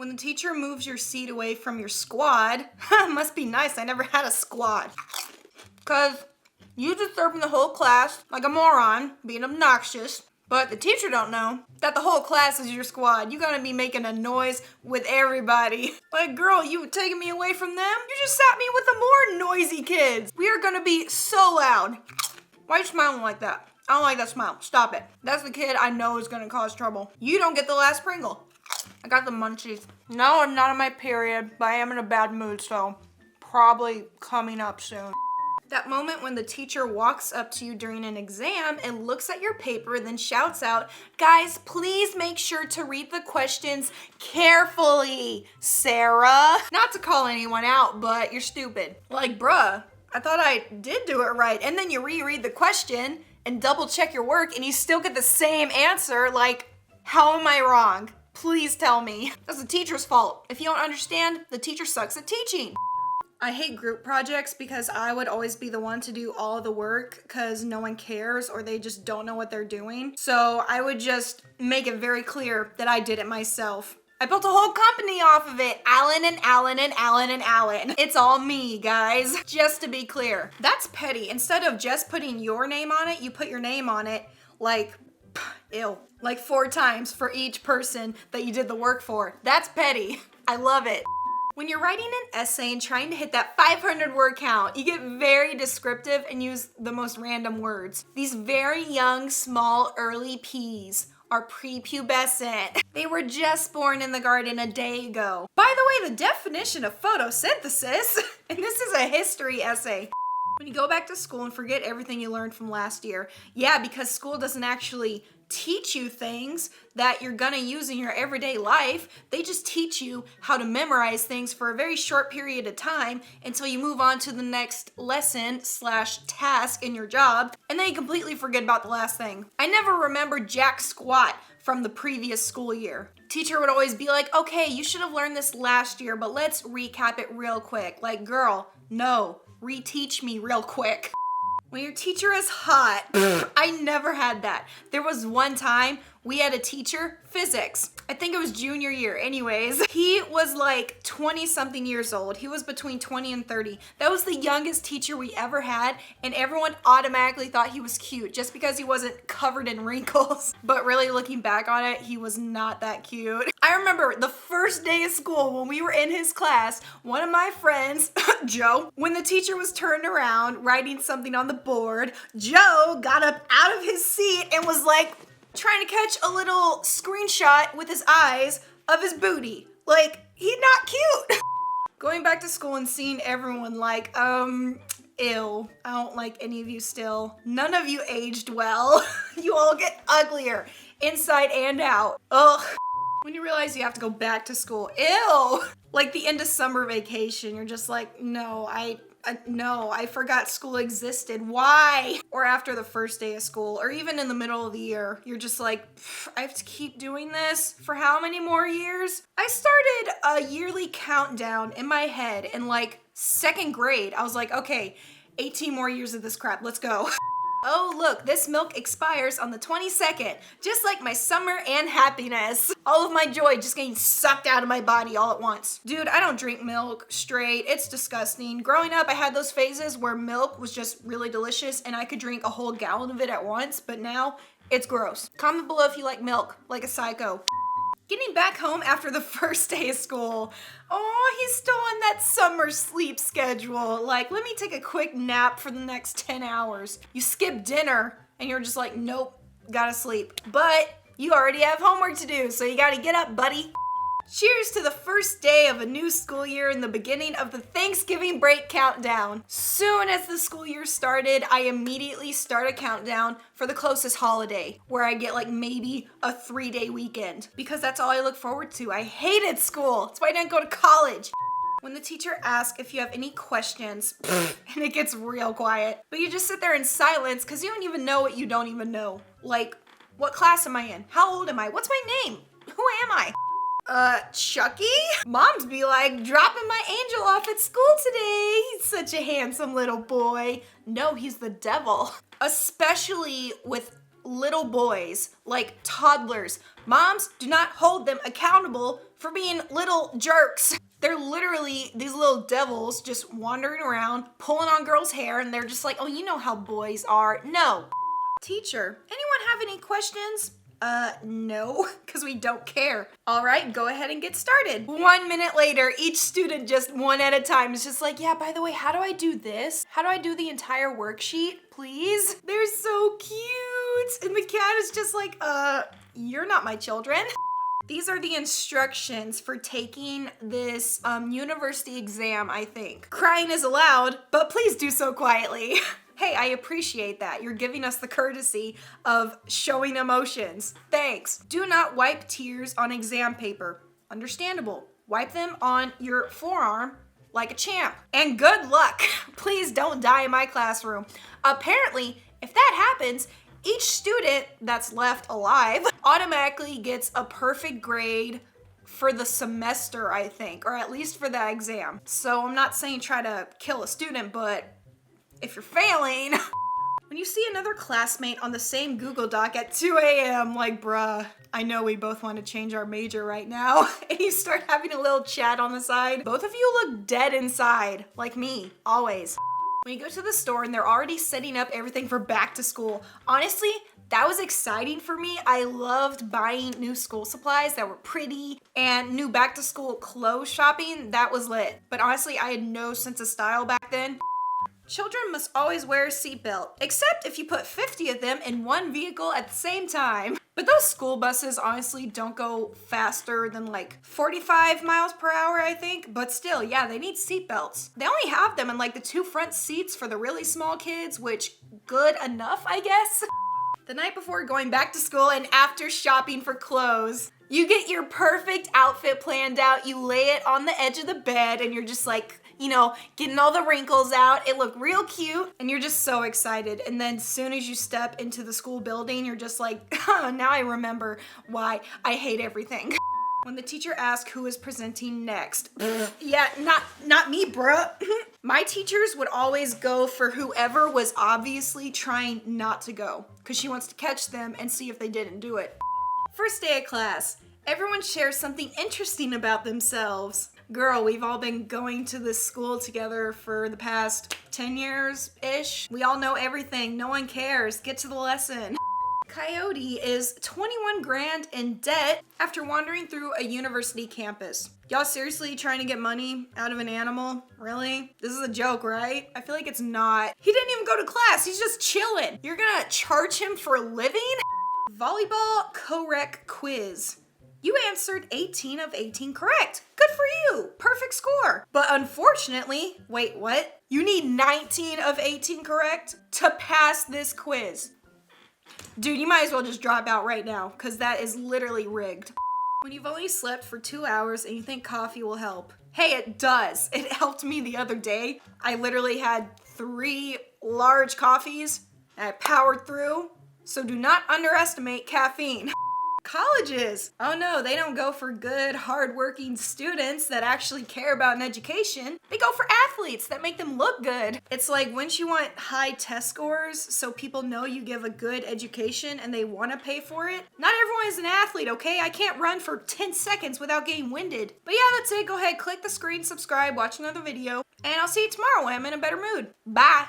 When the teacher moves your seat away from your squad, must be nice, I never had a squad. Cause you disturbing the whole class like a moron, being obnoxious, but the teacher don't know that the whole class is your squad. You gotta be making a noise with everybody. Like, girl, you taking me away from them? You just sat me with the more noisy kids. We are gonna be so loud. Why are you smiling like that? I don't like that smile. Stop it. That's the kid I know is gonna cause trouble. You don't get the last Pringle. I got the munchies. No, I'm not on my period, but I am in a bad mood, so probably coming up soon. That moment when the teacher walks up to you during an exam and looks at your paper, then shouts out, "Guys, please make sure to read the questions carefully, Sarah." Not to call anyone out, but you're stupid. Like, bruh, I thought I did do it right. And then you reread the question and double check your work and you still get the same answer. Like, how am I wrong? Please tell me. That's the teacher's fault. If you don't understand, the teacher sucks at teaching. I hate group projects because I would always be the one to do all the work because no one cares or they just don't know what they're doing. So I would just make it very clear that I did it myself. I built a whole company off of it. Alan and Alan and Alan and Alan. It's all me, guys. Just to be clear. That's petty. Instead of just putting your name on it, you put your name on it like, ew. Like 4 times for each person that you did the work for. That's petty. I love it. When you're writing an essay and trying to hit that 500 word count, you get very descriptive and use the most random words. These very young, small, early peas are prepubescent. They were just born in the garden a day ago. By the way, the definition of photosynthesis, and this is a history essay. When you go back to school and forget everything you learned from last year, yeah, because school doesn't actually teach you things that you're gonna use in your everyday life. They just teach you how to memorize things for a very short period of time until you move on to the next lesson / task in your job, and then you completely forget about the last thing. I never remembered jack squat from the previous school year. Teacher would always be like, okay, you should have learned this last year, but let's recap it real quick. Like, girl, no, reteach me real quick. When your teacher is hot, I never had that. There was one time we had a teacher, physics. I think it was junior year. Anyways, he was like 20 something years old. He was between 20 and 30. That was the youngest teacher we ever had, and everyone automatically thought he was cute just because he wasn't covered in wrinkles. But really looking back on it, he was not that cute. I remember the first day of school when we were in his class, one of my friends, Joe, when the teacher was turned around writing something on the board, Joe got up out of his seat and was like, trying to catch a little screenshot with his eyes of his booty. Like, he's not cute. Going back to school and seeing everyone like, ew, I don't like any of you still. None of you aged well. You all get uglier, inside and out. Ugh. When you realize you have to go back to school, ew. Like the end of summer vacation, you're just like, no, I forgot school existed. Why? Or after the first day of school, or even in the middle of the year, you're just like, I have to keep doing this for how many more years? I started a yearly countdown in my head in like 2nd grade. I was like, okay, 18 more years of this crap, let's go. Oh, look, this milk expires on the 22nd, just like my summer and happiness. All of my joy just getting sucked out of my body all at once. Dude, I don't drink milk straight. It's disgusting. Growing up, I had those phases where milk was just really delicious and I could drink a whole gallon of it at once, but now it's gross. Comment below if you like milk, like a psycho. Getting back home after the first day of school. Oh, he's still on that summer sleep schedule. Like, let me take a quick nap for the next 10 hours. You skip dinner and you're just like, nope, gotta sleep. But you already have homework to do, so you gotta get up, buddy. Cheers to the first day of a new school year and the beginning of the Thanksgiving break countdown. Soon as the school year started, I immediately start a countdown for the closest holiday, where I get like maybe a 3-day weekend, because that's all I look forward to. I hated school. That's why I didn't go to college. When the teacher asks if you have any questions, and it gets real quiet, but you just sit there in silence because you don't even know what you don't even know. Like, what class am I in? How old am I? What's my name? Who am I? Chucky? Moms be like, dropping my angel off at school today. He's such a handsome little boy. No, he's the devil. Especially with little boys, like toddlers. Moms, do not hold them accountable for being little jerks. They're literally these little devils just wandering around, pulling on girls' hair, and they're just like, oh, you know how boys are. No. Teacher, anyone have any questions? No, because we don't care. All right, go ahead and get started. 1 minute later, each student just one at a time is just like, yeah, by the way, how do I do this? How do I do the entire worksheet, please? They're so cute. And the cat is just like, you're not my children. These are the instructions for taking this university exam, I think. Crying is allowed, but please do so quietly. Hey, I appreciate that. You're giving us the courtesy of showing emotions. Thanks. Do not wipe tears on exam paper. Understandable. Wipe them on your forearm like a champ. And good luck. Please don't die in my classroom. Apparently, if that happens, each student that's left alive automatically gets a perfect grade for the semester, I think, or at least for the exam. So I'm not saying try to kill a student, but if you're failing, when you see another classmate on the same Google Doc at 2 a.m., like, bruh, I know we both want to change our major right now, and you start having a little chat on the side, both of you look dead inside, like me, always. When you go to the store and they're already setting up everything for back to school, honestly, that was exciting for me. I loved buying new school supplies that were pretty and new back to school clothes shopping. That was lit. But honestly, I had no sense of style back then. Children must always wear a seatbelt, except if you put 50 of them in one vehicle at the same time. But those school buses honestly don't go faster than like 45 miles per hour, I think. But still, yeah, they need seatbelts. They only have them in like the 2 front seats for the really small kids, which good enough, I guess. The night before going back to school and after shopping for clothes, you get your perfect outfit planned out. You lay it on the edge of the bed and you're just like, you know, getting all the wrinkles out. It looked real cute and you're just so excited. And then as soon as you step into the school building, you're just like, oh, now I remember why I hate everything. When the teacher asks who is presenting next, yeah, not me, bruh. My teachers would always go for whoever was obviously trying not to go because she wants to catch them and see if they didn't do it. First day of class, everyone shares something interesting about themselves. Girl, we've all been going to this school together for the past 10 years-ish. We all know everything. No one cares. Get to the lesson. Coyote is 21 grand in debt after wandering through a university campus. Y'all seriously trying to get money out of an animal? Really? This is a joke, right? I feel like it's not. He didn't even go to class. He's just chilling. You're gonna charge him for a living? Volleyball co-rec quiz. You answered 18 of 18 correct. Good for you. Perfect score. But unfortunately, wait, what? You need 19 of 18 correct to pass this quiz. Dude, you might as well just drop out right now because that is literally rigged. When you've only slept for 2 hours and you think coffee will help. Hey, it does. It helped me the other day. I literally had 3 large coffees and I powered through. So do not underestimate caffeine. Colleges. Oh no, they don't go for good, hardworking students that actually care about an education. They go for athletes that make them look good. It's like, wouldn't you want high test scores so people know you give a good education and they want to pay for it? Not everyone is an athlete, okay? I can't run for 10 seconds without getting winded. But yeah, that's it. Go ahead, click the screen, subscribe, watch another video, and I'll see you tomorrow when I'm in a better mood. Bye.